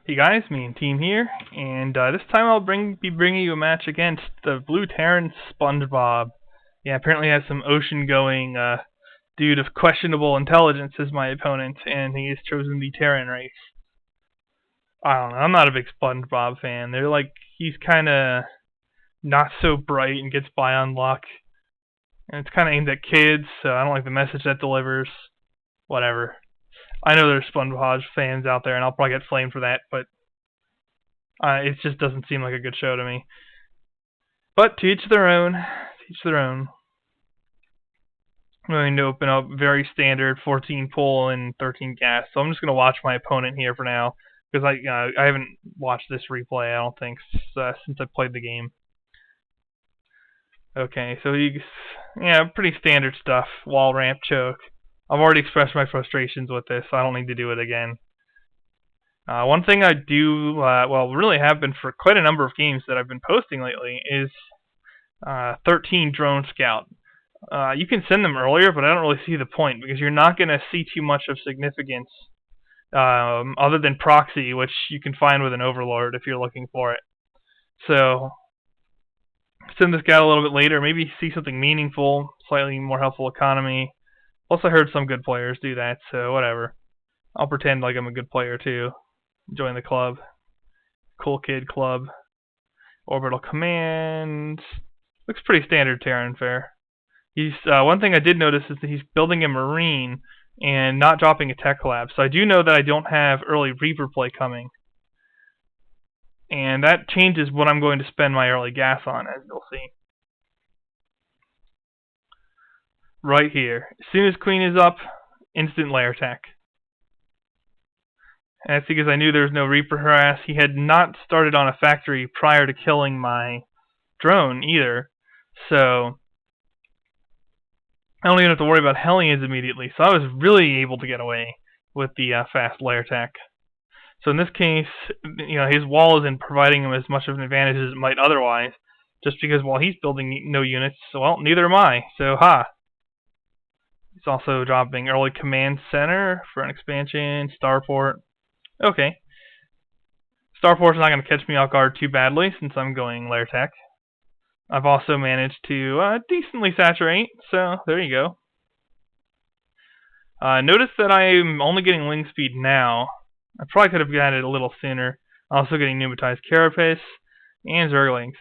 Hey guys, me and Team here, and this time I'll be bringing you a match against the Blue Terran SpongeBob. Yeah, apparently has some ocean-going dude of questionable intelligence as my opponent, and he has chosen the Terran race. I don't know, I'm not a big SpongeBob fan. He's kind of not so bright and gets by on luck, and it's kind of aimed at kids, so I don't like the message that delivers. Whatever. I know there's SpongeBob fans out there, and I'll probably get flamed for that, but it just doesn't seem like a good show to me. But to each their own. To each their own. I'm going to open up very standard 14 pull and 13 gas. So I'm just going to watch my opponent here for now, because I haven't watched this replay, I don't think, since I played the game. Okay, so pretty standard stuff. Wall ramp choke. I've already expressed my frustrations with this, so I don't need to do it again. One thing I do, really have been for quite a number of games that I've been posting lately, is 13 Drone Scout. You can send them earlier, but I don't really see the point, because you're not going to see too much of significance other than proxy, which you can find with an Overlord if you're looking for it. So, send this guy a little bit later, maybe see something meaningful, slightly more helpful economy. Plus, I heard some good players do that, so whatever. I'll pretend like I'm a good player too. Join the club. Cool Kid Club. Orbital Command. Looks pretty standard Terran fare. He's one thing I did notice is that he's building a Marine and not dropping a Tech Collapse. So I do know that I don't have early Reaper play coming. And that changes what I'm going to spend my early gas on, as you'll see. Right here. As soon as Queen is up, instant lair attack. And that's because I knew there was no Reaper harass. He had not started on a factory prior to killing my drone either. So I don't even have to worry about Hellions immediately. So I was really able to get away with the fast lair attack. So in this case, his wall isn't providing him as much of an advantage as it might otherwise. Just because while he's building no units, well, neither am I. So He's also dropping early command center for an expansion, starport. Okay. Starport's not going to catch me off guard too badly since I'm going lair tech. I've also managed to decently saturate, so there you go. Notice that I'm only getting wing speed now. I probably could have gotten it a little sooner. Also getting pneumatized carapace and zerglings.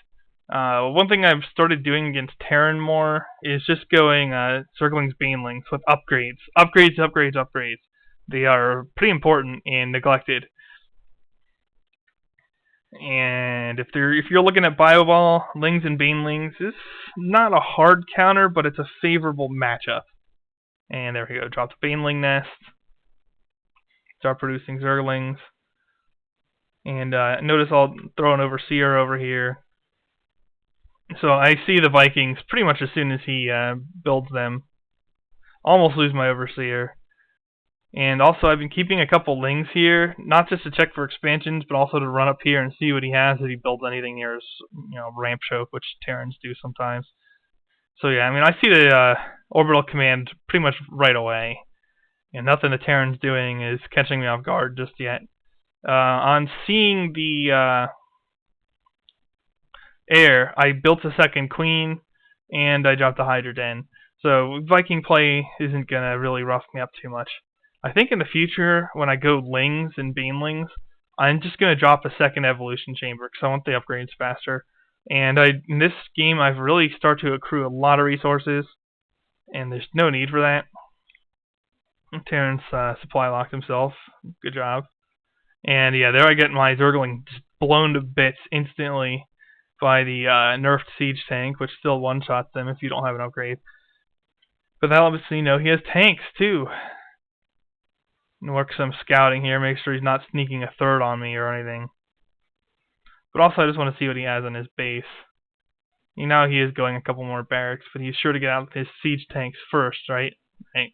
One thing I've started doing against Terran more is just going zerglings banelings with upgrades. Upgrades. They are pretty important and neglected. And if you're looking at Bioball, Lings and Banelings, it's not a hard counter, but it's a favorable matchup. And there we go, drop the Baneling nest. Start producing Zerglings. And notice I'll throw an Overseer over here. So I see the Vikings pretty much as soon as he builds them. Almost lose my Overseer. And also I've been keeping a couple Lings here, not just to check for expansions, but also to run up here and see what he has if he builds anything near his ramp choke, which Terrans do sometimes. So yeah, I see the orbital command pretty much right away. And nothing the Terran's doing is catching me off guard just yet. On seeing the air, I built a second queen, and I dropped the Hydra Den. So Viking play isn't going to really rough me up too much. I think in the future, when I go Lings and Banelings, I'm just going to drop a second evolution chamber, because I want the upgrades faster. And in this game, I've really started to accrue a lot of resources, and there's no need for that. Terrence supply locked himself. Good job. And yeah, there I get my Zergling just blown to bits instantly by the nerfed siege tank, which still one-shots them if you don't have an upgrade. But that lets me know he has tanks too. And work some scouting here, make sure he's not sneaking a third on me or anything. But also I just want to see what he has on his base. Now he is going a couple more barracks, but he's sure to get out his siege tanks first, right? Right.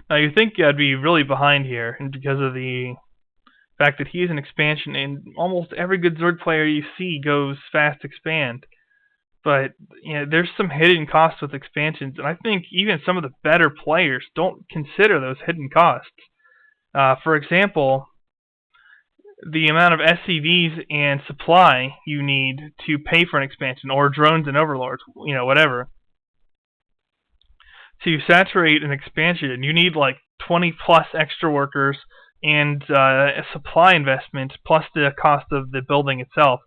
Now you think I'd be really behind here, and because of the fact that he is an expansion, and almost every good Zerg player you see goes fast expand. But there's some hidden costs with expansions, and I think even some of the better players don't consider those hidden costs. For example, the amount of SCVs and supply you need to pay for an expansion, or drones and overlords, whatever. To saturate an expansion, you need like 20 plus extra workers and a supply investment plus the cost of the building itself.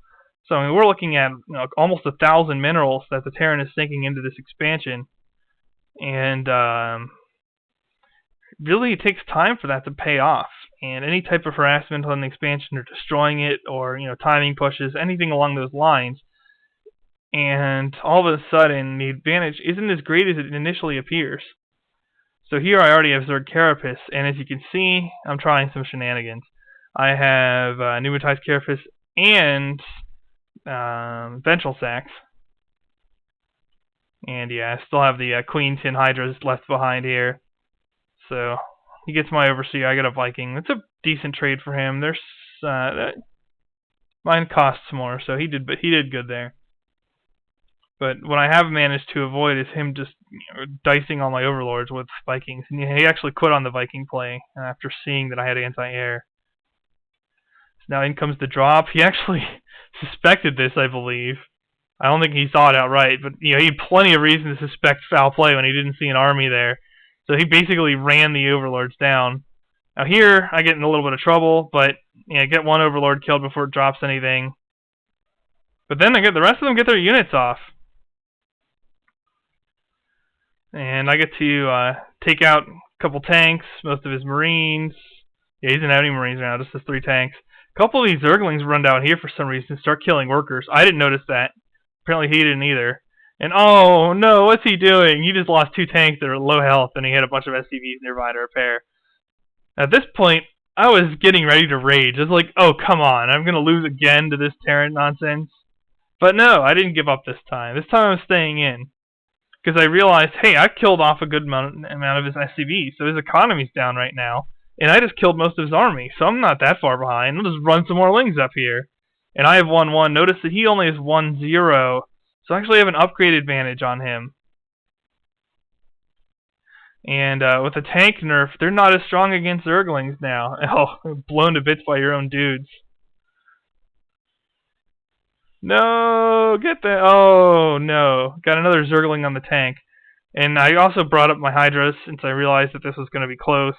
So I mean, we're looking at almost 1,000 minerals that the Terran is sinking into this expansion, and really it takes time for that to pay off. And any type of harassment on the expansion or destroying it, or timing pushes, anything along those lines, and all of a sudden the advantage isn't as great as it initially appears. So here I already have Zerg Carapace, and as you can see, I'm trying some shenanigans. I have Pneumatized Carapace and Ventral Sacks. And yeah, I still have the Queen Tin Hydras left behind here. So he gets my Overseer, I get a Viking. That's a decent trade for him. There's mine costs more, so he did good there. But what I have managed to avoid is him just dicing all my overlords with Vikings. And he actually quit on the Viking play after seeing that I had anti-air. So now in comes the drop. He actually suspected this, I believe. I don't think he saw it outright, but he had plenty of reason to suspect foul play when he didn't see an army there. So he basically ran the overlords down. Now here, I get in a little bit of trouble, but get one overlord killed before it drops anything. But then I get the rest of them get their units off. And I get to take out a couple tanks, most of his marines. Yeah, he doesn't have any marines now, just his 3 tanks. A couple of these Zerglings run down here for some reason, start killing workers. I didn't notice that. Apparently he didn't either. And oh no, what's he doing? He just lost 2 tanks that are low health, and he had a bunch of SCVs nearby to repair. At this point, I was getting ready to rage. I was like, oh come on, I'm going to lose again to this Terran nonsense. But no, I didn't give up this time. This time I'm staying in. Because I realized, hey, I killed off a good amount of his SCVs, so his economy's down right now. And I just killed most of his army, so I'm not that far behind. I'll just run some more lings up here. And I have 1-1. Notice that he only has 1-0, so I actually have an upgrade advantage on him. And with the tank nerf, they're not as strong against Zerglings now. Oh, blown to bits by your own dudes. No, get that. Oh, no. Got another Zergling on the tank. And I also brought up my Hydras since I realized that this was going to be close.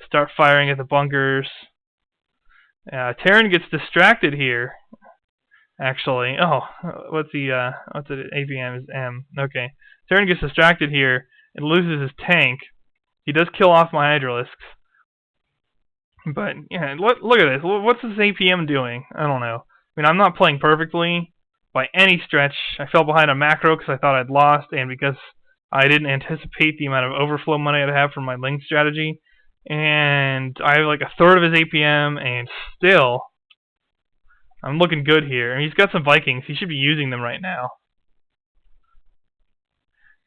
Start firing at the bunkers. Terran gets distracted here. Actually. Oh, what's it? APM is M. Okay. Terran gets distracted here and loses his tank. He does kill off my Hydralisks. But, yeah, look at this. What's this APM doing? I don't know. I mean, I'm not playing perfectly by any stretch. I fell behind a macro because I thought I'd lost, and because I didn't anticipate the amount of overflow money I'd have from my Ling strategy. And I have like a third of his APM, and still, I'm looking good here. I mean, he's got some Vikings. He should be using them right now.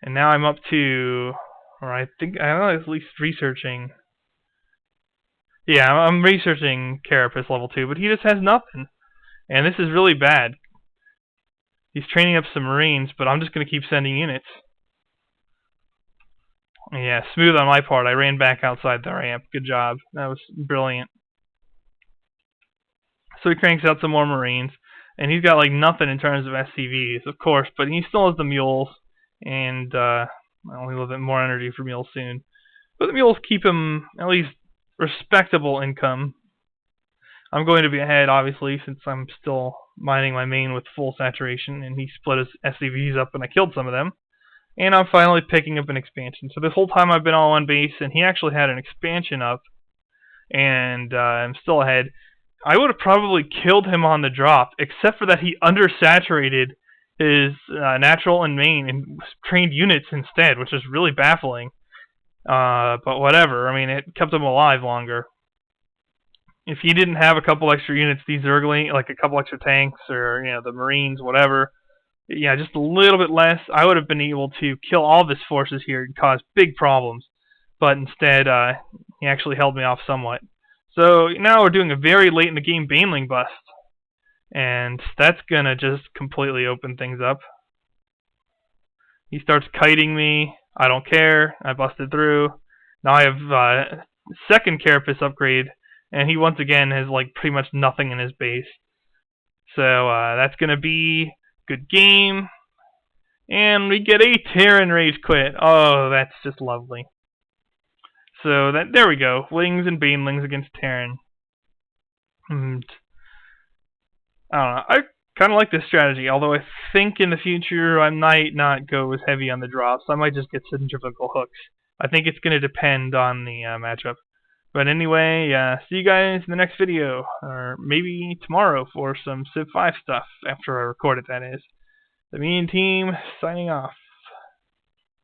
And now I'm up to, or I think, I don't know, at least researching. Yeah, I'm researching Carapace level 2, but he just has nothing. And this is really bad. He's training up some Marines, but I'm just going to keep sending units. Yeah, smooth on my part. I ran back outside the ramp. Good job. That was brilliant. So he cranks out some more Marines. And he's got like nothing in terms of SCVs, of course, but he still has the mules. And I'll have a little bit more energy for mules soon. But the mules keep him at least respectable income. I'm going to be ahead, obviously, since I'm still mining my main with full saturation, and he split his SCVs up and I killed some of them. And I'm finally picking up an expansion. So this whole time I've been all on base, and he actually had an expansion up, and I'm still ahead. I would have probably killed him on the drop, except for that he undersaturated his natural and main and trained units instead, which is really baffling. But whatever, I mean, it kept him alive longer. If he didn't have a couple extra units, these Zergling, like a couple extra tanks or the Marines, whatever, yeah, just a little bit less, I would have been able to kill all of his forces here and cause big problems. But instead, he actually held me off somewhat. So now we're doing a very late in the game Baneling bust, and that's gonna just completely open things up. He starts kiting me. I don't care. I busted through. Now I have second Carapace upgrade, and he once again has like pretty much nothing in his base. So that's gonna be good game, and we get a Terran Rage Quit. Oh, that's just lovely. So there we go. Lings and Banelings against Terran. And I don't know. I kind of like this strategy, although I think in the future I might not go as heavy on the drops. I might just get centrifugal hooks. I think it's going to depend on the matchup. But anyway, see you guys in the next video, or maybe tomorrow for some Civ 5 stuff, after I record it, that is. The Mean Team, signing off.